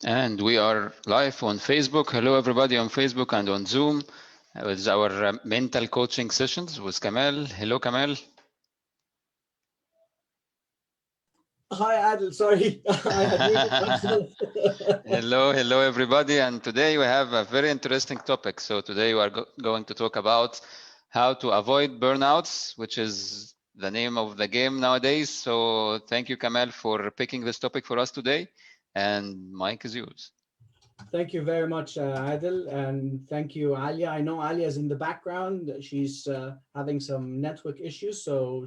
And we are live on Facebook. Hello, everybody on Facebook and on Zoom with our mental coaching sessions with Kamal. Hello, Kamal. Hi, Adil. Sorry, I had muted myself. Hello, everybody. And today we have a very interesting topic. So today we are going to talk about how to avoid burnouts, which is the name of the game nowadays. So thank you, Kamal, for picking this topic for us today. And Mike is yours. Thank you very much, Adil, and thank you, Alia. I know Alia is in the background. She's having some network issues, so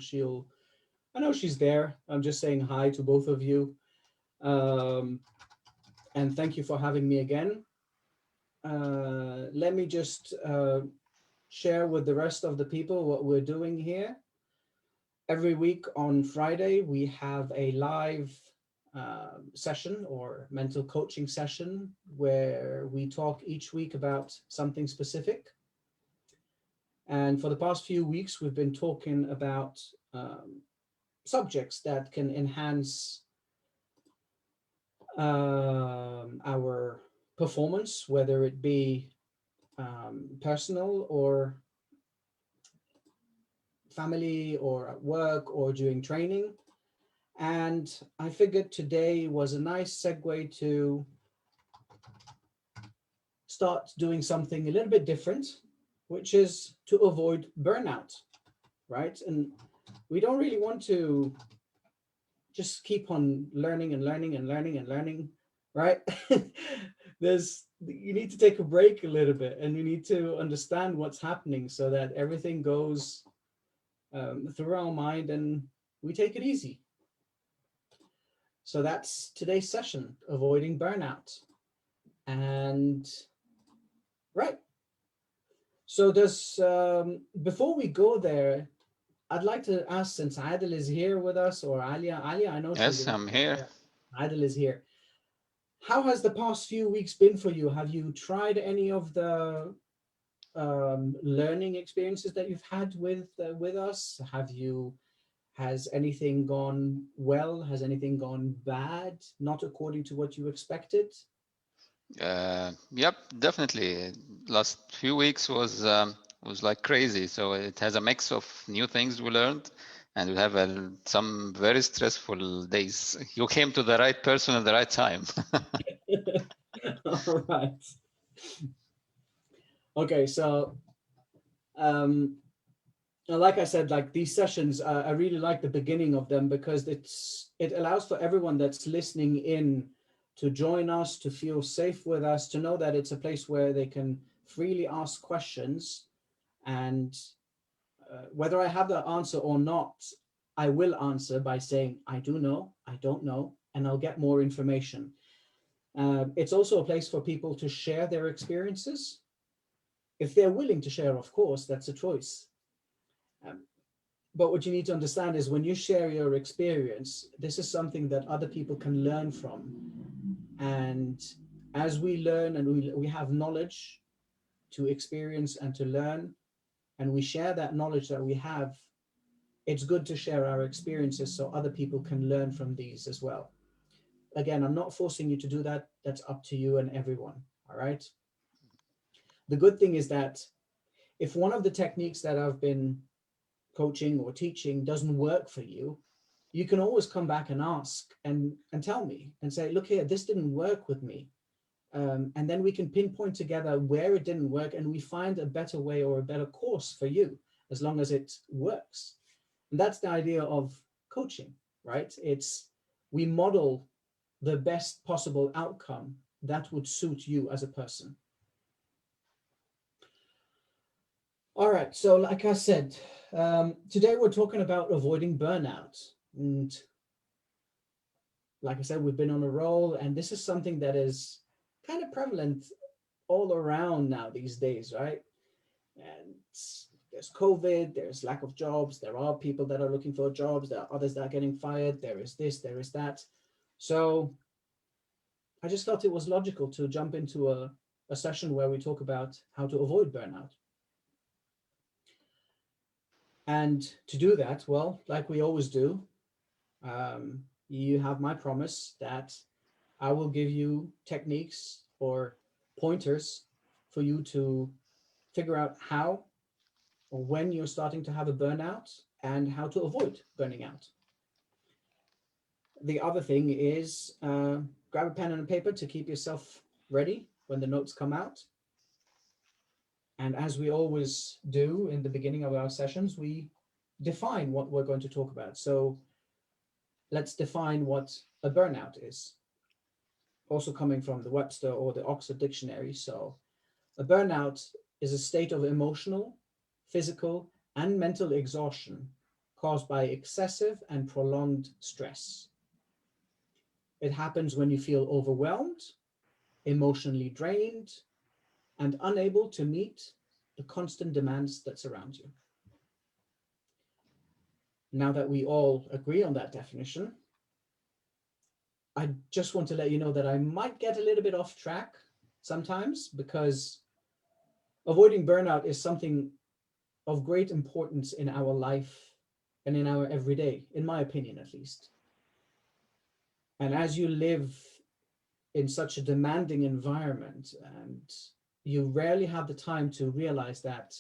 I know she's there. I'm just saying hi to both of you. Um, and thank you for having me again. Let me just share with the rest of the people what we're doing here. Every week on Friday, we have a live session or mental coaching session where we talk each week about something specific. And for the past few weeks, we've been talking about subjects that can enhance our performance, whether it be personal or family or at work or during training. And I figured today was a nice segue to start doing something a little bit different, which is to avoid burnout, right? And we don't really want to just keep on learning and learning and learning and learning, right? You need to take a break a little bit and you need to understand what's happening so that everything goes through our mind and we take it easy. So that's today's session, avoiding burnout. And right. So does before we go there, I'd like to ask, since Adil is here with us, or Alia, I know she's Yes, in. I'm here. Yeah, Adil is here. How has the past few weeks been for you? Have you tried any of the learning experiences that you've had with us? Has anything gone well? Has anything gone bad? Not according to what you expected? Yep, definitely. Last few weeks was like crazy. So it has a mix of new things we learned, and we have some very stressful days. You came to the right person at the right time. All right. Okay, so um, like I said, like these sessions, I really like the beginning of them because it allows for everyone that's listening in to join us, to feel safe with us, to know that it's a place where they can freely ask questions, and whether I have the answer or not, I will answer by saying I do know, I don't know, and I'll get more information. It's also a place for people to share their experiences if they're willing to share. Of course, that's a choice. Um, But what you need to understand is when you share your experience, this is something that other people can learn from. And as we learn and we have knowledge to experience and to learn, and we share that knowledge that we have, it's good to share our experiences so other people can learn from these as well. Again, I'm not forcing you to do that. That's up to you and everyone. All right. The good thing is that if one of the techniques that I've been coaching or teaching doesn't work for you, you can always come back and ask and tell me and say, look here, this didn't work with me. And then we can pinpoint together where it didn't work and we find a better way or a better course for you as long as it works. And that's the idea of coaching, right? It's we model the best possible outcome that would suit you as a person. All right. So, like I said, today we're talking about avoiding burnout. And like I said, we've been on a roll, and this is something that is kind of prevalent all around now these days, right? And there's COVID, there's lack of jobs, there are people that are looking for jobs, there are others that are getting fired, there is this, there is that. So I just felt it was logical to jump into a session where we talk about how to avoid burnout. And to do that, well, like we always do, you have my promise that I will give you techniques or pointers for you to figure out how or when you're starting to have a burnout and how to avoid burning out. The other thing is grab a pen and a paper to keep yourself ready when the notes come out. And as we always do in the beginning of our sessions, we define what we're going to talk about. So let's define what a burnout is, also coming from the Webster or the Oxford Dictionary. So a burnout is a state of emotional, physical, and mental exhaustion caused by excessive and prolonged stress. It happens when you feel overwhelmed, emotionally drained, and unable to meet the constant demands that surround you. Now that we all agree on that definition, I just want to let you know that I might get a little bit off track sometimes, because avoiding burnout is something of great importance in our life and in our everyday, in my opinion, at least. And as you live in such a demanding environment, and you rarely have the time to realize that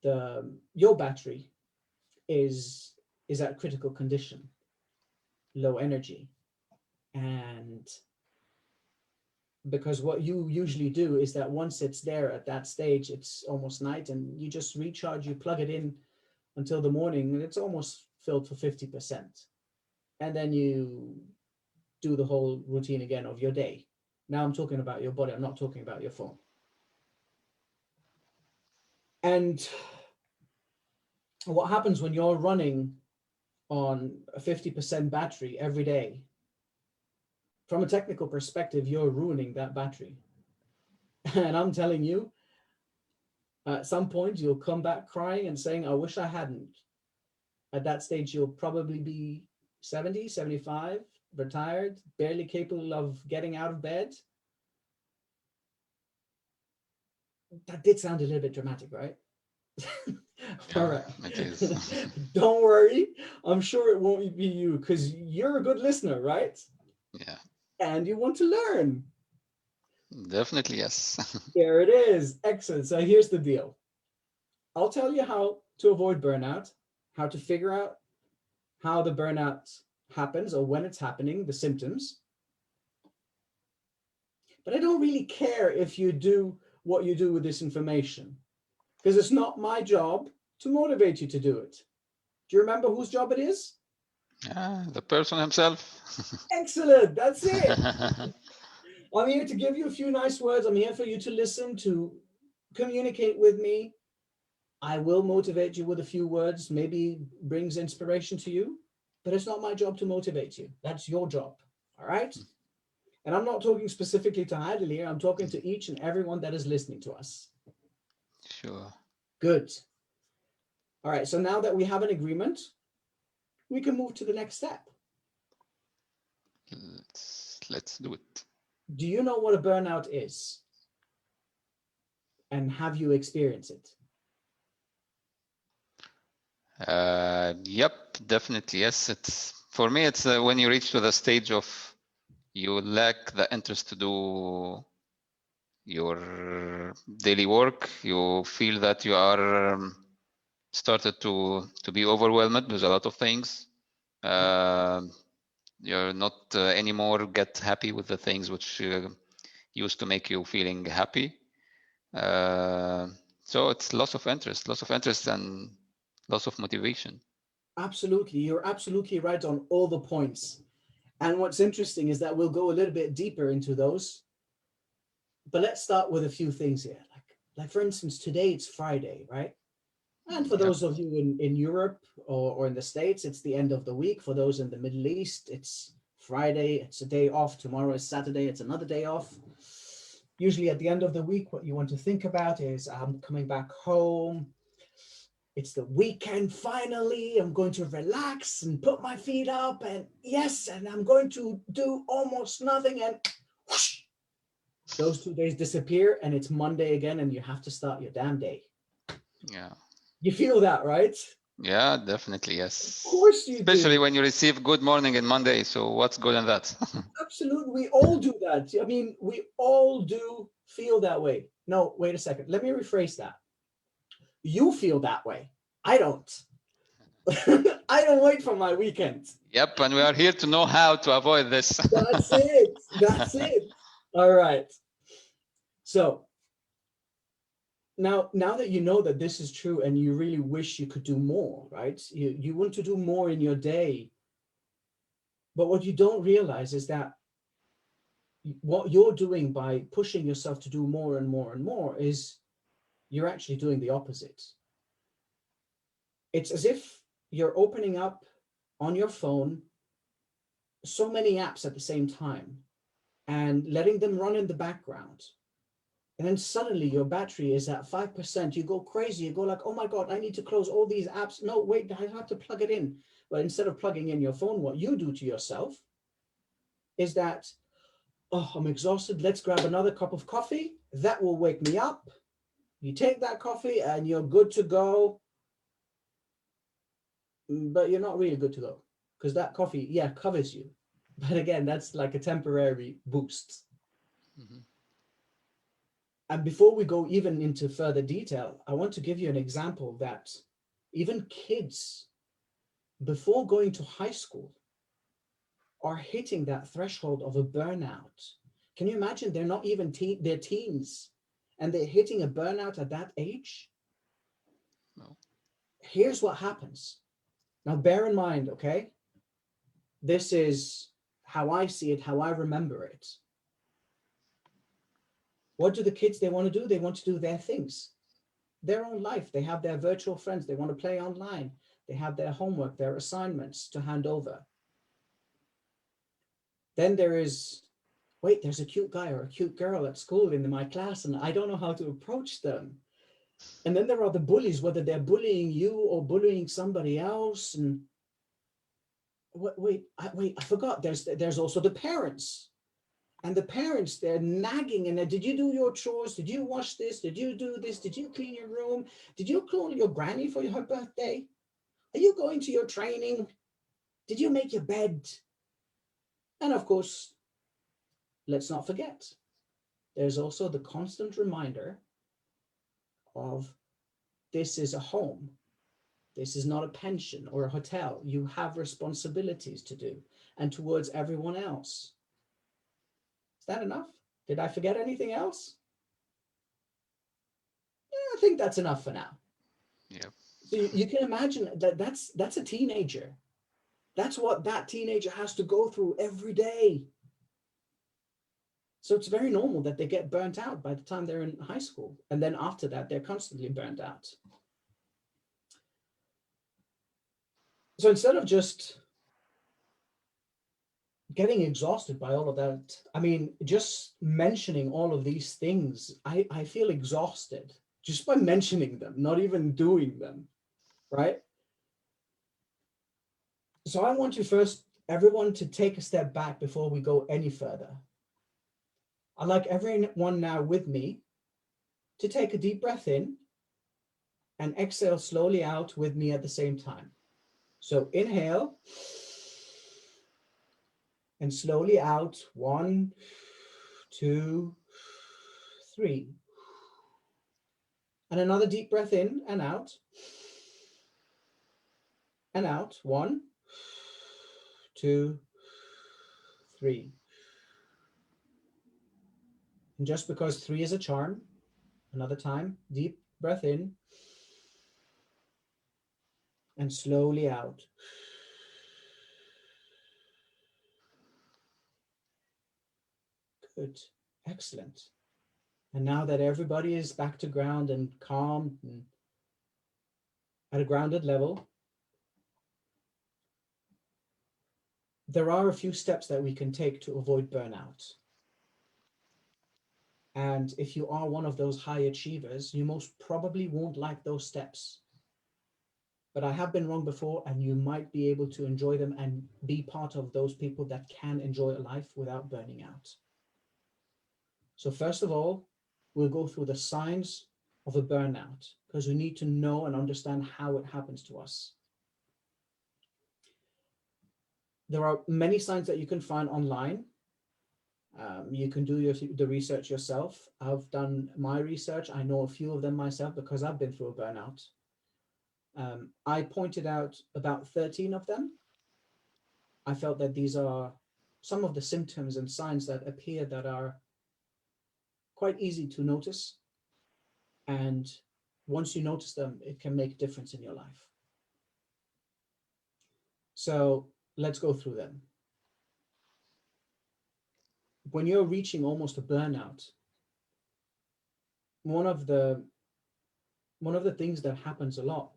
your battery is at critical condition, low energy. And because what you usually do is that once it's there at that stage, it's almost night, and you just recharge, you plug it in until the morning, and it's almost filled for 50%. And then you do the whole routine again of your day. Now I'm talking about your body, I'm not talking about your phone. And what happens when you're running on a 50% battery every day? From a technical perspective, you're ruining that battery. And I'm telling you, at some point, you'll come back crying and saying, I wish I hadn't. At that stage, you'll probably be 70, 75, retired, barely capable of getting out of bed. That did sound a little bit dramatic, right? All right. It is. Don't worry. I'm sure it won't be you, because you're a good listener, right? Yeah, And you want to learn. definitely yes. There it is. Excellent. So here's the deal. I'll tell you how to avoid burnout, how to figure out how the burnout happens or when it's happening, the symptoms. But I don't really care if you do what you do with this information, because it's not my job to motivate you to do it. Do you remember whose job it is? The person himself. Excellent. That's it. I'm here to give you a few nice words. I'm here for you to listen, to communicate with me. I will motivate you with a few words, maybe brings inspiration to you, but it's not my job to motivate you. That's your job. All right. And I'm not talking specifically to Heidel here. I'm talking to each and everyone that is listening to us. Sure. Good. All right. So now that we have an agreement, we can move to the next step. Let's do it. Do you know what a burnout is? And have you experienced it? Yep, definitely. Yes, it's for me. It's when you reach to the stage of you lack the interest to do your daily work. You feel that you are started to be overwhelmed with a lot of things. You're not anymore get happy with the things which used to make you feeling happy. So it's loss of interest and loss of motivation. Absolutely. You're absolutely right on all the points. And what's interesting is that we'll go a little bit deeper into those. But let's start with a few things here. Like for instance, today it's Friday, right? And for those of you in Europe or in the States, it's the end of the week. For those in the Middle East, it's Friday, it's a day off. Tomorrow is Saturday, it's another day off. Usually at the end of the week, what you want to think about is I'm coming back home. It's the weekend finally. I'm going to relax and put my feet up, and yes, and I'm going to do almost nothing, and whoosh, those 2 days disappear and it's Monday again and you have to start your damn day. Yeah. You feel that, right? Yeah, definitely, Of yes. course you Especially do. when you receive good morning in Monday. So what's good in that? Absolutely. We all do that. I mean, we all do feel that way. No, wait a second. Let me rephrase that. You feel that way. I don't. I don't wait for my weekend. Yep, and we are here to know how to avoid this. That's it. That's it. All right. So now that you know that this is true and you really wish you could do more, right? You want to do more in your day. But what you don't realize is that what you're doing by pushing yourself to do more and more and more is you're actually doing the opposite. It's as if you're opening up on your phone so many apps at the same time and letting them run in the background. And then suddenly your battery is at 5%. You go crazy. You go like, oh my God, I need to close all these apps. No, wait, I have to plug it in. But instead of plugging in your phone, what you do to yourself is that, oh, I'm exhausted. Let's grab another cup of coffee. That will wake me up. You take that coffee and you're good to go. But you're not really good to go because that coffee, yeah, covers you. But again, that's like a temporary boost. Mhm. And before we go even into further detail, I want to give you an example that even kids before going to high school are hitting that threshold of a burnout. Can you imagine? They're not even they're teens and they're hitting a burnout at that age. No. Here's what happens. Now, bear in mind, okay, this is how I see it, how I remember it. What do the kids they want to do? They want to do their things, their own life. They have their virtual friends. They want to play online. They have their homework, their assignments to hand over. Then there is, wait, there's a cute guy or a cute girl at school in my class, and I don't know how to approach them. And then there are the bullies, whether they're bullying you or bullying somebody else. And wait, I forgot. There's also the parents. And the parents, they're nagging and did you do your chores? Did you wash this? Did you do this? Did you clean your room? Did you call your granny for her birthday? Are you going to your training? Did you make your bed? And of course, let's not forget, there's also the constant reminder of this is a home. This is not a pension or a hotel. You have responsibilities to do and towards everyone else. Is that enough? Did I forget anything else? I think that's enough for now. Yep. So you can imagine that that's a teenager. That's what that teenager has to go through every day. So it's very normal that they get burnt out by the time they're in high school. And then after that, they're constantly burnt out. So instead of just getting exhausted by all of that, I mean, just mentioning all of these things, I feel exhausted just by mentioning them, not even doing them, right? So I want you first, everyone, to take a step back before we go any further. I'd like everyone now with me to take a deep breath in and exhale slowly out with me at the same time. So inhale and slowly out. 1, 2, 3. And another deep breath in and out. And out. 1, 2, 3. And just because 3 is a charm, another time, deep breath in and slowly out. Good. Excellent. And now that everybody is back to ground and calm and at a grounded level, there are a few steps that we can take to avoid burnout. And if you are one of those high achievers, you most probably won't like those steps. But I have been wrong before, and you might be able to enjoy them and be part of those people that can enjoy a life without burning out. So first of all, we'll go through the signs of a burnout, because we need to know and understand how it happens to us. There are many signs that you can find online. You can do the research yourself. I've done my research. I know a few of them myself because I've been through a burnout. I pointed out about 13 of them. I felt that these are some of the symptoms and signs that appear that are quite easy to notice. And once you notice them, it can make a difference in your life. So let's go through them. When you're reaching almost a burnout, one of the things that happens a lot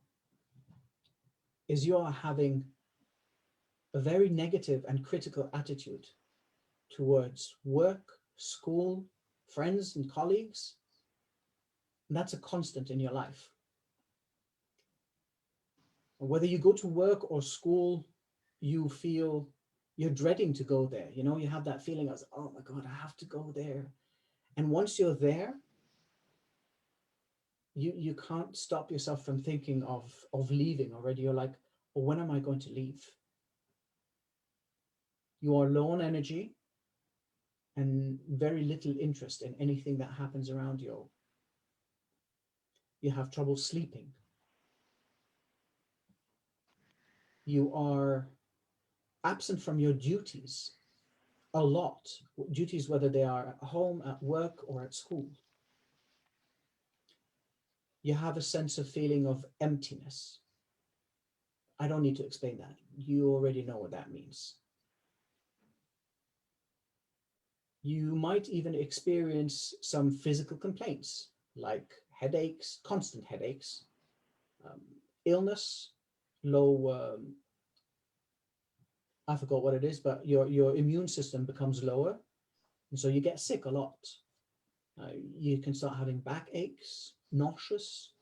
is you are having a very negative and critical attitude towards work, school, friends, and colleagues. And that's a constant in your life. Whether you go to work or school, you feel you're dreading to go there. You know, you have that feeling of, oh my God, I have to go there. And once you're there, you can't stop yourself from thinking of leaving already. You're like, well, when am I going to leave? You are low on energy and very little interest in anything that happens around you. You have trouble sleeping. You are absent from your duties a lot. Duties, whether they are at home, at work, or at school. You have a sense of feeling of emptiness. I don't need to explain that. You already know what that means. You might even experience some physical complaints like headaches, constant headaches, illness, low, I forgot what it is, but your immune system becomes lower. And so you get sick a lot. You can start having backaches, nauseous.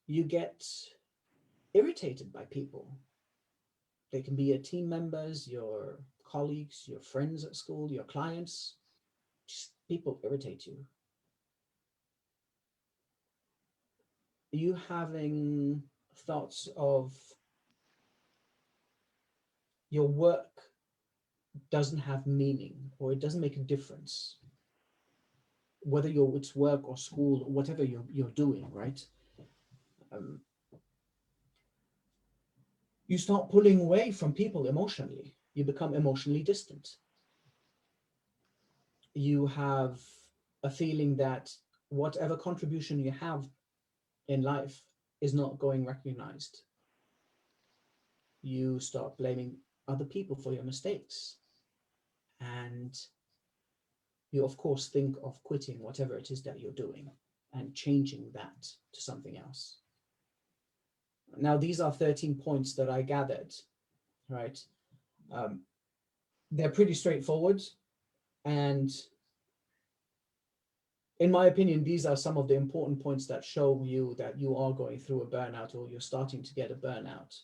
You get irritated by people. They can be your team members, your colleagues, your friends at school, your clients. Just people irritate you. Are you having thoughts of your work doesn't have meaning, or it doesn't make a difference, whether it's work or school or whatever you're doing, right? You start pulling away from people emotionally. You become emotionally distant. You have a feeling that whatever contribution you have in life is not going recognized. You start blaming other people for your mistakes. And you, of course, think of quitting whatever it is that you're doing and changing that to something else. Now, these are 13 points that I gathered, right? They're pretty straightforward. And in my opinion, these are some of the important points that show you that you are going through a burnout or you're starting to get a burnout.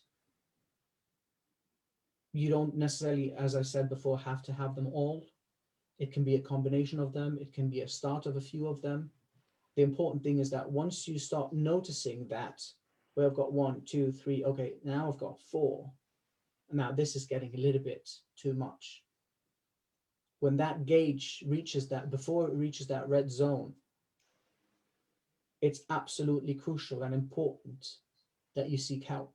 You don't necessarily, as I said before, have to have them all. It can be a combination of them. It can be a start of a few of them. The important thing is that once you start noticing that, well, I've got 1, 2, 3, okay, now I've got 4. Now this is getting a little bit too much. When that gauge reaches that, before it reaches that red zone, it's absolutely crucial and important that you seek help.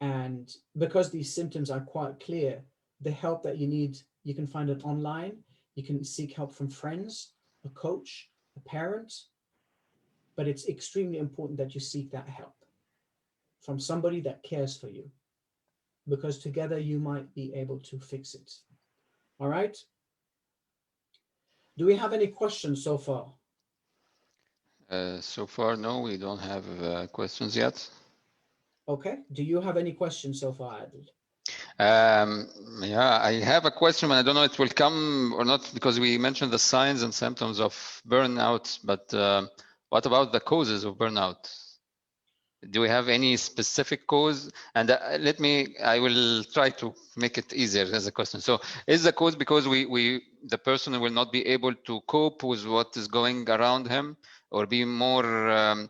And because these symptoms are quite clear, the help that you need, you can find it online. You can seek help from friends, a coach, a parent, but it's extremely important that you seek that help from somebody that cares for you, because together you might be able to fix it. All right. Do we have any questions so far? So far, no, we don't have questions yet. Okay. Do you have any questions so far, Adil? Yeah, I have a question, and I don't know it will come or not, because we mentioned the signs and symptoms of burnout, but what about the causes of burnout? Do we have any specific cause? And I will try to make it easier as a question. So is the cause because the person will not be able to cope with what is going around him, or be more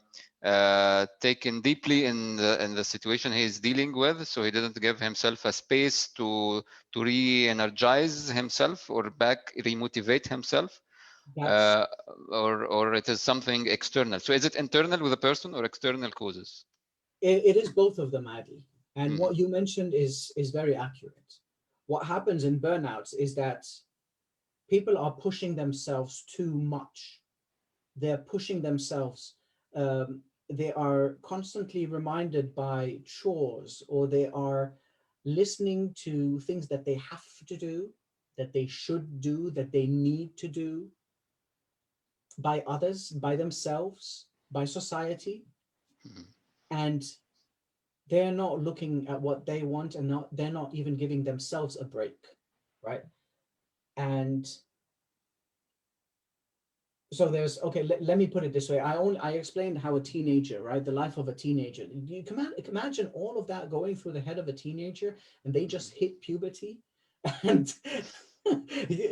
taken deeply in the situation he is dealing with, so he didn't give himself a space to re-energize himself or re-motivate himself? That's Or it is something external? So is it internal with a person or external causes? it is both of them, Adi. And Mm-hmm. what you mentioned is very accurate. What happens in burnouts is that people are pushing themselves too much. They're pushing themselves. They are constantly reminded by chores, or they are listening to things that they have to do, that they should do, that they need to do, by others, by themselves, by society. Mm-hmm. And they're not looking at what they want, and they're not even giving themselves a break, right? And so there's, okay, let me put it this way. I explained how a teenager, right, the life of a teenager, you can imagine all of that going through the head of a teenager, and they just hit puberty, and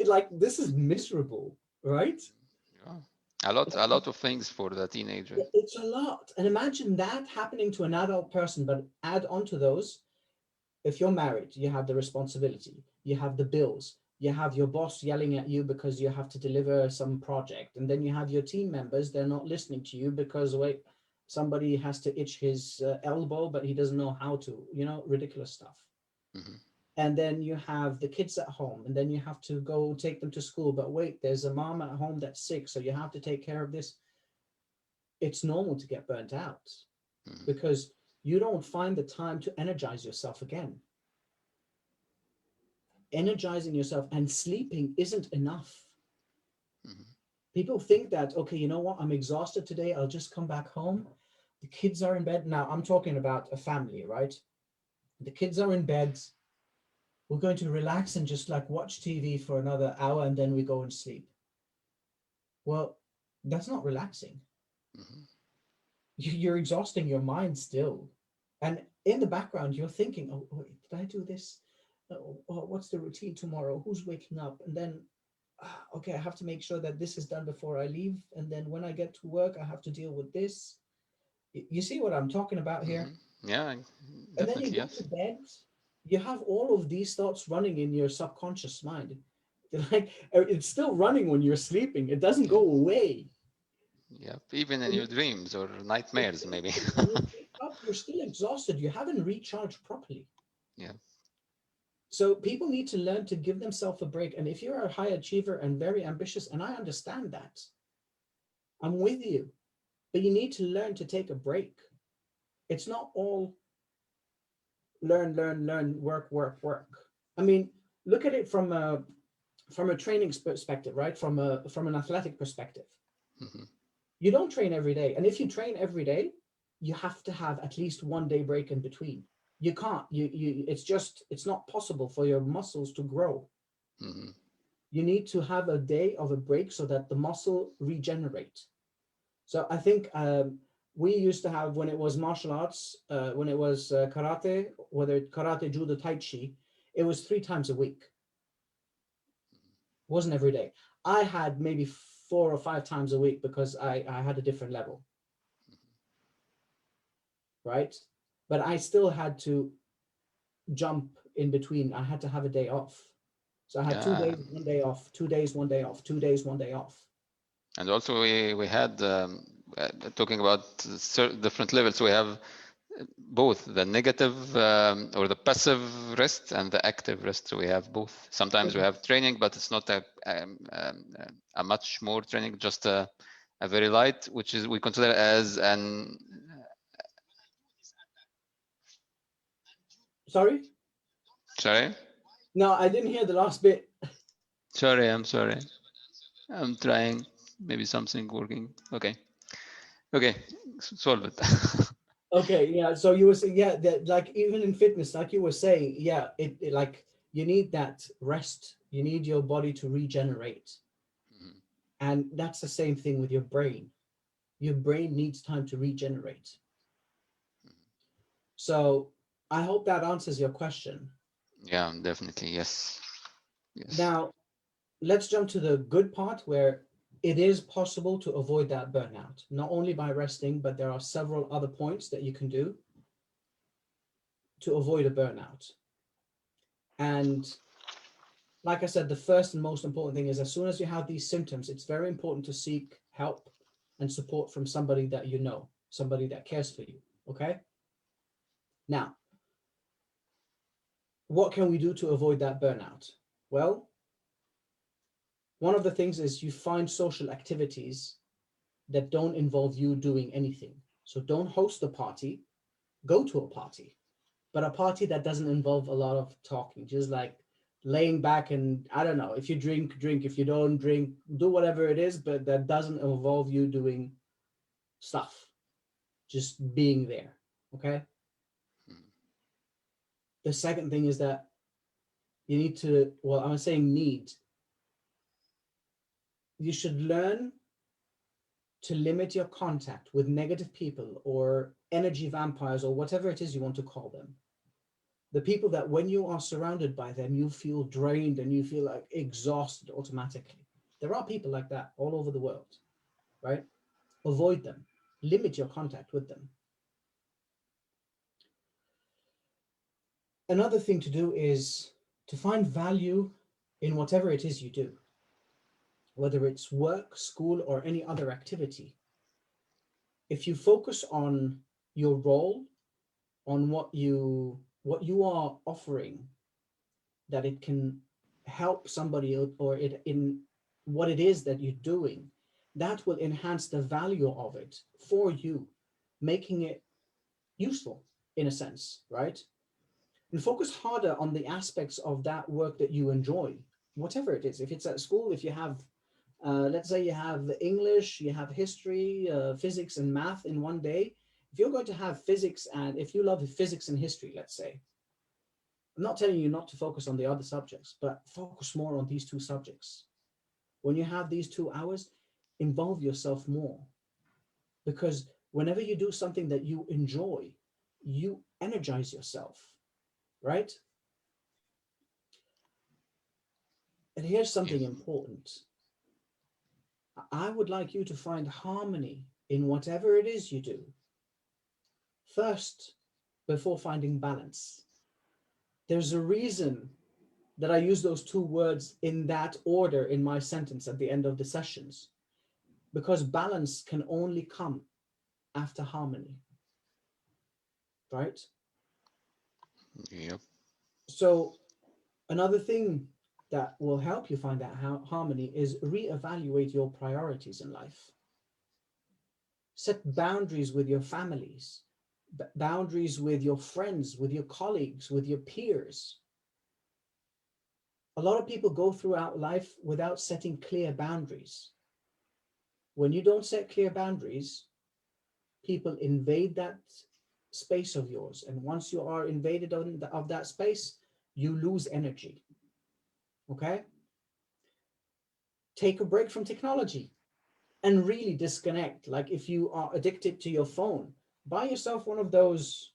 like, this is miserable, right? Yeah. A lot of things for the teenager. It's a lot. And imagine that happening to an adult person. But add on to those, if you're married, you have the responsibility, you have the bills, you have your boss yelling at you because you have to deliver some project, and then you have your team members, they're not listening to you because, wait, somebody has to itch his elbow, but he doesn't know how to, ridiculous stuff. Mm-hmm. And then you have the kids at home, and then you have to go take them to school, but wait, there's a mom at home that's sick, so you have to take care of this. It's normal to get burnt out Mm-hmm. because you don't find the time to energize yourself again. Energizing yourself and sleeping isn't enough. Mm-hmm. People think that, okay, you know what, I'm exhausted today, I'll just come back home. The kids are in bed. Now, I'm talking about a family, right? The kids are in bed. We're going to relax and just like watch TV for another hour, and then we go and sleep. Well, that's not relaxing. Mm-hmm. You're exhausting your mind still. And in the background, you're thinking, oh, wait, did I do this? Oh, what's the routine tomorrow? Who's waking up? And then, okay, I have to make sure that this is done before I leave. And then when I get to work, I have to deal with this. You see what I'm talking about here? Mm-hmm. Yeah, And then you definitely, go to yes. bed, you have all of these thoughts running in your subconscious mind. Like, it's still running when you're sleeping. It doesn't Yeah, go away. yeah. Even in When your you, dreams or nightmares, maybe. exactly. When you wake up, you're still exhausted. You haven't recharged properly. Yeah. So people need to learn to give themselves a break. And if you're a high achiever and very ambitious, and I understand that, I'm with you, but you need to learn to take a break. It's not all learn, learn, learn, work, work, work. I mean, look at it from a training perspective, right? From an athletic perspective. Mm-hmm. You don't train every day. And if you train every day, you have to have at least 1 day break in between. You can't, it's not possible for your muscles to grow. Mm-hmm. You need to have a day of a break so that the muscle regenerates. So I think we used to have, when it was martial arts, when it was karate, whether karate, judo, tai chi, it was 3 times a week. It wasn't every day. I had maybe 4 or 5 times a week because I had a different level, right? But I still had to jump in between. I had to have a day off. So I had two Yeah. days, 1 day off, 2 days, 1 day off, 2 days, 1 day off. And also we had talking about different levels. We have both the negative or the passive rest and the active rest. So we have both. Sometimes we have training, but it's not a much more training, just a very light, which is we consider as an. Sorry? Sorry? No, I didn't hear the last bit. Sorry, I'm sorry. I'm trying. Maybe something working. Okay. Okay, solve it. Okay, yeah. So you were saying, yeah, that like even in fitness, like you were saying, yeah, it like you need that rest. You need your body to regenerate. Mhm. And that's the same thing with your brain. Your brain needs time to regenerate. So I hope that answers your question. Yeah, definitely. Yes. Yes. Now, let's jump to the good part where it is possible to avoid that burnout, not only by resting, but there are several other points that you can do to avoid a burnout. And like I said, the first and most important thing is as soon as you have these symptoms, it's very important to seek help and support from somebody that you know, somebody that cares for you. Okay. Now, what can we do to avoid that burnout? Well, one of the things is you find social activities that don't involve you doing anything. So don't host a party, go to a party, but a party that doesn't involve a lot of talking, just like laying back and I don't know, if you drink, drink, if you don't drink, do whatever it is, but that doesn't involve you doing stuff, just being there. Okay. Mm. The second thing is that you need to, well, I'm saying need, you should learn to limit your contact with negative people or energy vampires or whatever it is you want to call them. The people that when you are surrounded by them, you feel drained and you feel like exhausted automatically. There are people like that all over the world, right? Avoid them, limit your contact with them. Another thing to do is to find value in whatever it is you do, whether it's work, school, or any other activity. If you focus on your role, on what you are offering, that it can help somebody or it in what it is that you're doing, that will enhance the value of it for you, making it useful in a sense, right? And focus harder on the aspects of that work that you enjoy, whatever it is. If it's at school, if you have let's say you have English, you have history, physics and math in one day. If you're going to have physics, and if you love physics and history, let's say, I'm not telling you not to focus on the other subjects, but focus more on these two subjects. When you have these 2 hours, involve yourself more, because whenever you do something that you enjoy, you energize yourself, right? And here's Yeah. something important. I would like you to find harmony in whatever it is you do first before finding balance. There's a reason that I use those two words in that order in my sentence at the end of the sessions, because balance can only come after harmony, right? Yep. So another thing that will help you find that harmony is reevaluate your priorities in life. Set boundaries with your families, boundaries with your friends, with your colleagues, with your peers. A lot of people go throughout life without setting clear boundaries. When you don't set clear boundaries, people invade that space of yours. And once you are invaded of that space, you lose energy. Okay? Take a break from technology and really disconnect. Like if you are addicted to your phone, buy yourself one of those.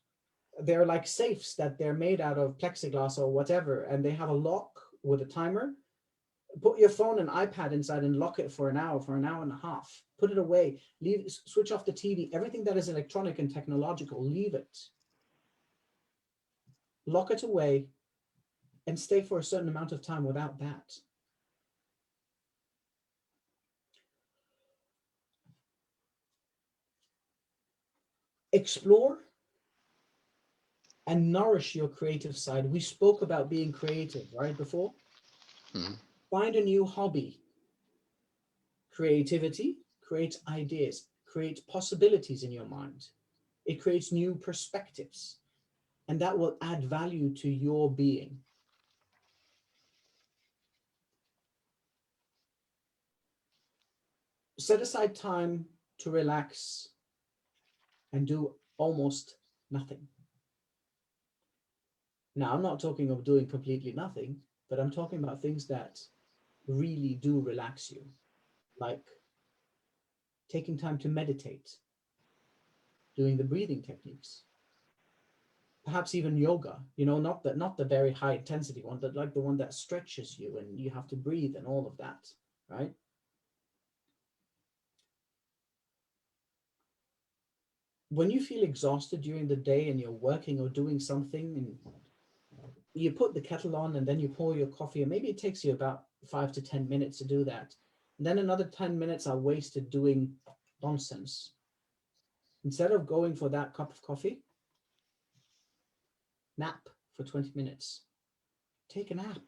They're like safes that they're made out of plexiglass or whatever, and they have a lock with a timer. Put your phone and iPad inside and lock it for an hour and a half. Put it away. Leave. Switch off the TV. Everything that is electronic and technological, leave it. Lock it away and stay for a certain amount of time without that. Explore and nourish your creative side. We spoke about being creative, right, before? Mm. Find a new hobby. Creativity creates ideas, creates possibilities in your mind. It creates new perspectives, and that will add value to your being. Set aside time to relax and do almost nothing. Now, I'm not talking of doing completely nothing, but I'm talking about things that really do relax you, like taking time to meditate, doing the breathing techniques, perhaps even yoga, not the very high intensity one, but like the one that stretches you and you have to breathe and all of that, right? When you feel exhausted during the day and you're working or doing something, and you put the kettle on and then you pour your coffee, and maybe it takes you about 5 to 10 minutes to do that. And then another 10 minutes are wasted doing nonsense. Instead of going for that cup of coffee, nap for 20 minutes. Take a nap.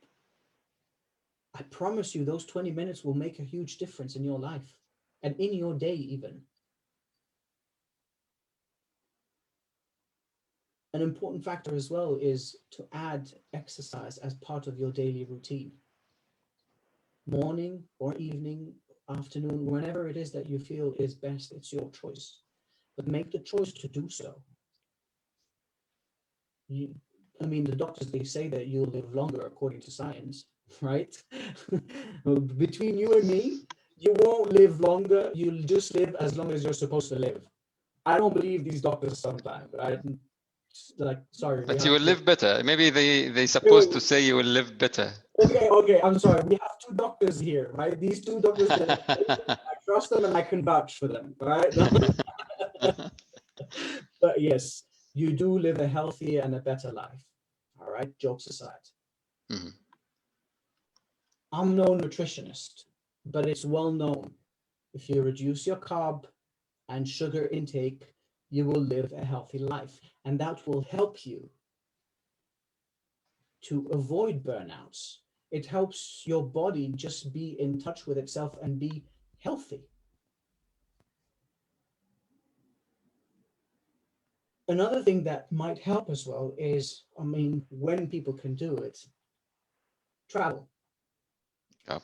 I promise you those 20 minutes will make a huge difference in your life and in your day even. An important factor as well is to add exercise as part of your daily routine. Morning or evening, afternoon, whenever it is that you feel is best, it's your choice. But make the choice to do so. The doctors, they say that you'll live longer according to science, right? Between you and me, you won't live longer. You'll just live as long as you're supposed to live. I don't believe these doctors sometimes, right? Like, sorry, we But you have will to. live better. Maybe they supposed to Wait, say you will live better. okay, I'm sorry. We have two doctors here, right? These two doctors, I trust them and I can vouch for them, right? But yes, you do live a healthier and a better life. All right, jokes aside. Mhm. I'm no nutritionist, but it's well known. If you reduce your carb and sugar intake, you will live a healthy life. And that will help you to avoid burnouts. It helps your body just be in touch with itself and be healthy. Another thing that might help as well is, when people can do it, travel. Yeah,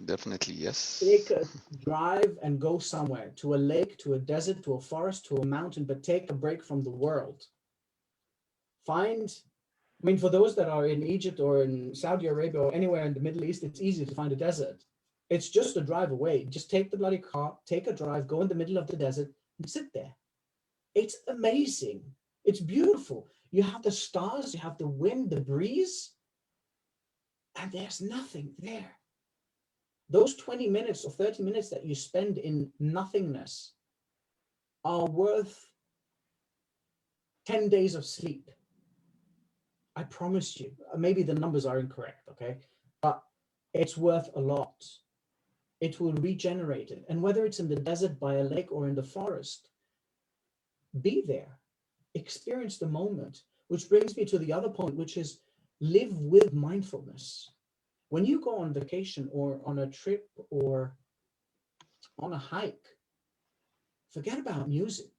definitely Take yes. a drive and go somewhere, to a lake, to a desert, to a forest, to a mountain, but take a break from the world. For those that are in Egypt or in Saudi Arabia or anywhere in the Middle East, it's easy to find a desert. It's just a drive away. Just take the bloody car, take a drive, go in the middle of the desert and sit there. It's amazing. It's beautiful. You have the stars, you have the wind, the breeze, and there's nothing there. Those 20 minutes or 30 minutes that you spend in nothingness are worth 10 days of sleep. I promise you. Maybe the numbers are incorrect, okay? But it's worth a lot. It will regenerate it. And whether it's in the desert, by a lake, or in the forest, be there. Experience the moment. Which brings me to the other point, which is live with mindfulness. When you go on vacation or on a trip or on a hike, forget about music.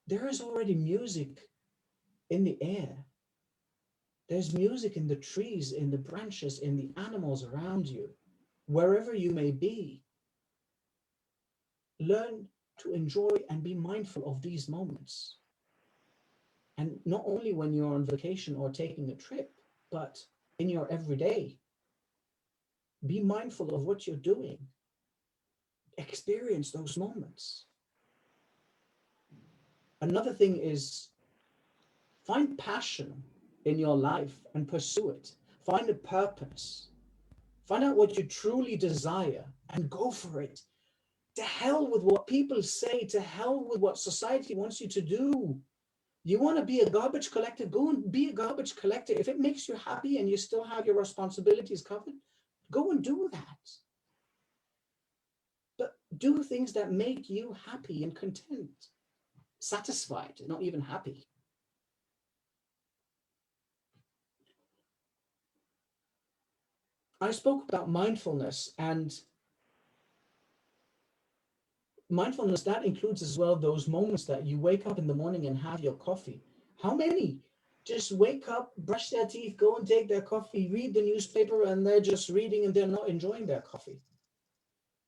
There is already music in the air. There's music in the trees, in the branches, in the animals around you, wherever you may be. Learn to enjoy and be mindful of these moments. And not only when you're on vacation or taking a trip, but in your everyday. Be mindful of what you're doing. Experience those moments. Another thing is, find passion in your life and pursue it. Find a purpose. Find out what you truly desire and go for it. To hell with what people say, to hell with what society wants you to do. You want to be a garbage collector, go and be a garbage collector. If it makes you happy and you still have your responsibilities covered, go and do that. But do things that make you happy and content, satisfied, not even happy. I spoke about mindfulness, and mindfulness, that includes as well those moments that you wake up in the morning and have your coffee. How many just wake up, brush their teeth, go and take their coffee, read the newspaper, and they're just reading and they're not enjoying their coffee?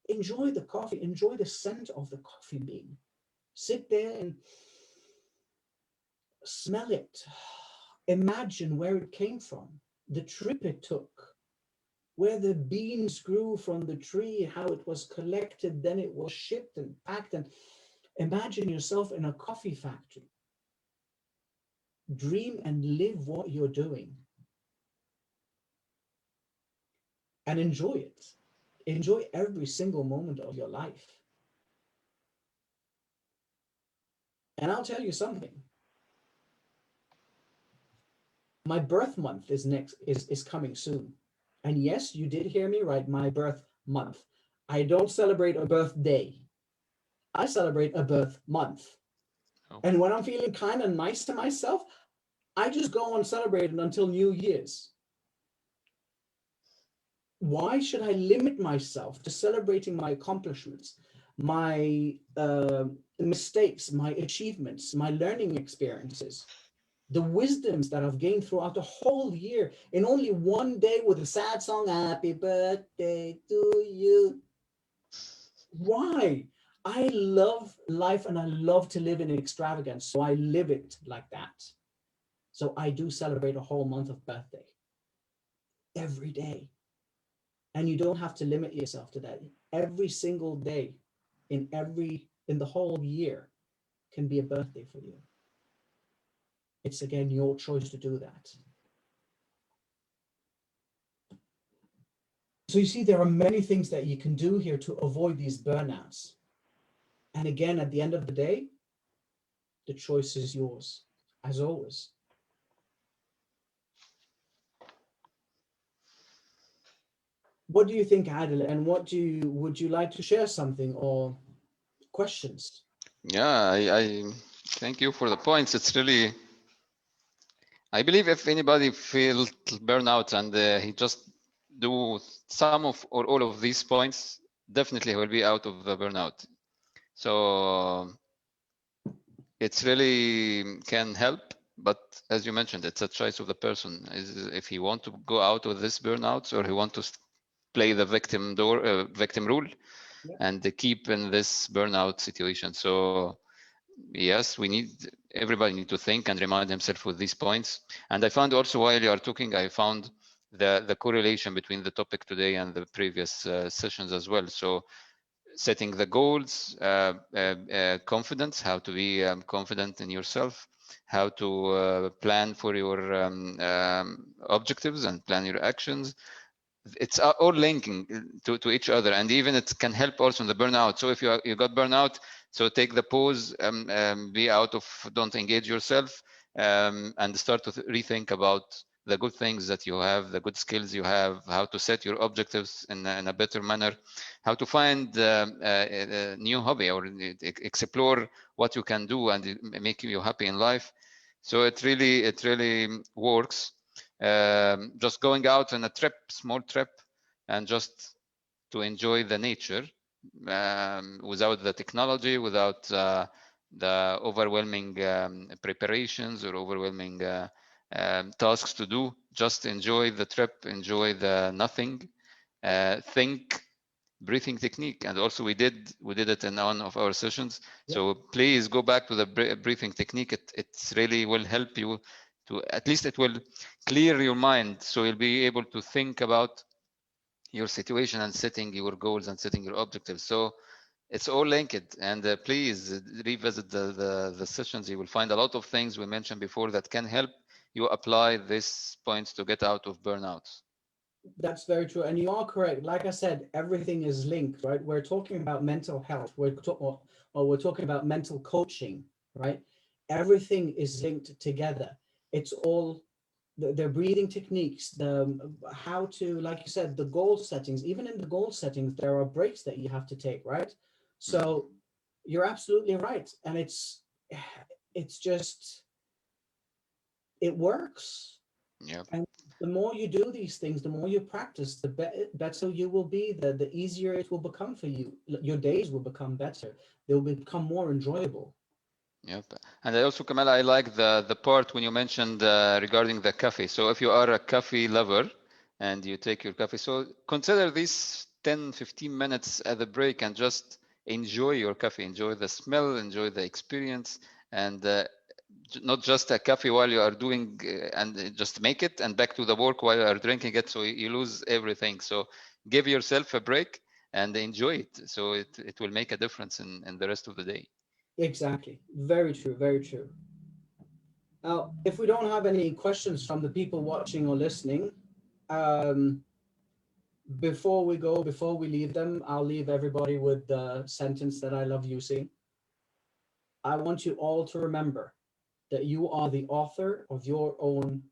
Enjoy the coffee, enjoy the scent of the coffee bean. Sit there and smell it. Imagine where it came from, the trip it took, where the beans grew from the tree, how it was collected, then it was shipped and packed. And imagine yourself in a coffee factory. dream and live what you're doing and enjoy it. Enjoy every single moment of your life. And I'll tell you something. My birth month is coming soon. And yes, you did hear me right, my birth month. I don't celebrate a birthday. I celebrate a birth month. Oh. And when I'm feeling kind of nice to myself, I just go on celebrating until New Year's. Why should I limit myself to celebrating my accomplishments, my mistakes, my achievements, my learning experiences, the wisdoms that I've gained throughout the whole year in only one day with a sad song, Happy Birthday to You? Why? I love life and I love to live in extravagance, so I live it like that. So I do celebrate a whole month of birthday every day. And you don't have to limit yourself to that. Every single day in the whole year can be a birthday for you. It's again your choice to do that. So you see, there are many things that you can do here to avoid these burnouts. And again, at the end of the day, the choice is yours, as always. What do you think, Adil? And would you like to share something or questions? Yeah, I thank you for the points. It's really, I believe if anybody feels burnout and he just do some of or all of these points, definitely he will be out of the burnout. So it's really can help, but as you mentioned, it's a choice of the person. Is if he want to go out of this burnout or he want to play the victim rule, Yeah. and keep in this burnout situation. So yes, everybody need to think and remind himself with these points. And I found also while you are talking, I found the correlation between the topic today and the previous sessions as well. So setting the goals, confidence, how to be confident in yourself, how to plan for your objectives and plan your actions. It's all linking to each other, and even it can help also in the burnout. So if you got burnout, so take the pause, be out of, don't engage yourself, and start to rethink about the good things that you have, the good skills you have, how to set your objectives in a better manner, how to find a new hobby or explore what you can do and make you happy in life. So it really works. Just going out on a trip, small trip, and just to enjoy the nature without the technology, without the overwhelming preparations or overwhelming tasks to do. Just enjoy the trip, enjoy the nothing, think, breathing technique. And also we did it in one of our sessions. Yeah. So please go back to the breathing technique. It really will help you to, at least it will clear your mind, so you'll be able to think about your situation and setting your goals and setting your objectives. So it's all linked. And please revisit the sessions. You will find a lot of things we mentioned before that can help you apply these points to get out of burnouts. That's very true. And you are correct. Like I said, everything is linked, right? We're talking about mental health. We're talking about mental coaching, right? Everything is linked together. It's all the breathing techniques, the how to, like you said, the goal settings. Even in the goal settings, there are breaks that you have to take, right? So you're absolutely right. And it's just, it works. Yep. And the more you do these things, the more you practice, the better you will be, the easier it will become for you. Your days will become better. They will become more enjoyable. Yep. And I also, Kamal, I like the part when you mentioned regarding the coffee. So if you are a coffee lover and you take your coffee, so consider these 10, 15 minutes at the break and just enjoy your coffee, enjoy the smell, enjoy the experience, and not just a coffee while you are doing and just make it and back to the work while you are drinking it. So you lose everything. So give yourself a break and enjoy it. So it will make a difference in the rest of the day. Exactly. Very true. Very true. Now, if we don't have any questions from the people watching or listening, before we leave them, I'll leave everybody with the sentence that I love using. I want you all to remember that you are the author of your own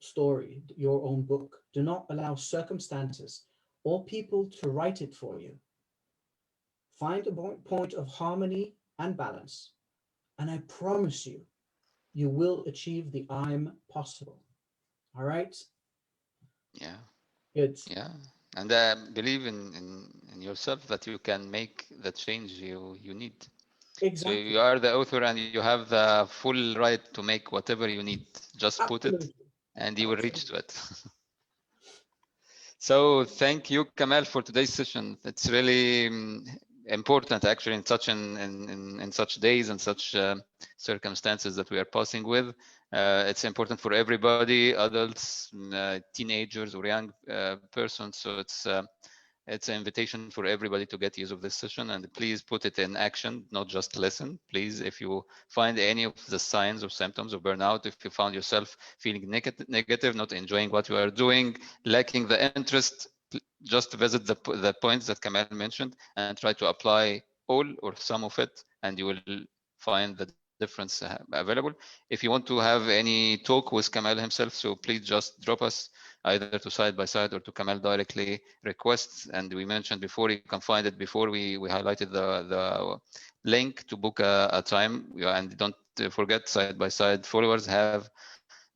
story, your own book. Do not allow circumstances or people to write it for you. Find a point of harmony and balance, and I promise you, you will achieve the I'm possible. All right? Yeah. Good. Yeah. And believe in yourself that you can make the change you need. So Exactly. you are the author and you have the full right to make whatever you need. Just put it Absolutely. and you will reach Absolutely. to it. So thank you, Kamal, for today's session. It's really important, actually, in such days and such circumstances that we are passing with. It's important for everybody, adults, teenagers, or young persons. So it's an invitation for everybody to get use of this session, and please put it in action, not just listen. Please, if you find any of the signs or symptoms of burnout, if you found yourself feeling negative, not enjoying what you are doing, lacking the interest, just visit the points that Kamal mentioned and try to apply all or some of it, and you will find the difference available. If you want to have any talk with Kamal himself, so please just drop us either to Side by Side or to Kamal directly requests. And we mentioned before, you can find it before we highlighted the link to book a time. And don't forget, Side by Side followers have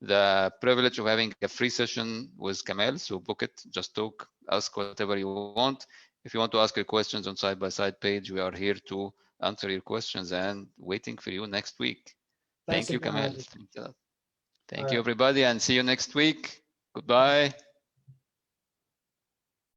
the privilege of having a free session with Kamal. So book it, just talk, ask whatever you want. If you want to ask your questions on Side by Side page, we are here to answer your questions and waiting for you next week. Thanks Thank you, again, Kamal. Hadi. All Thank you, right. everybody, and see you next week. Goodbye.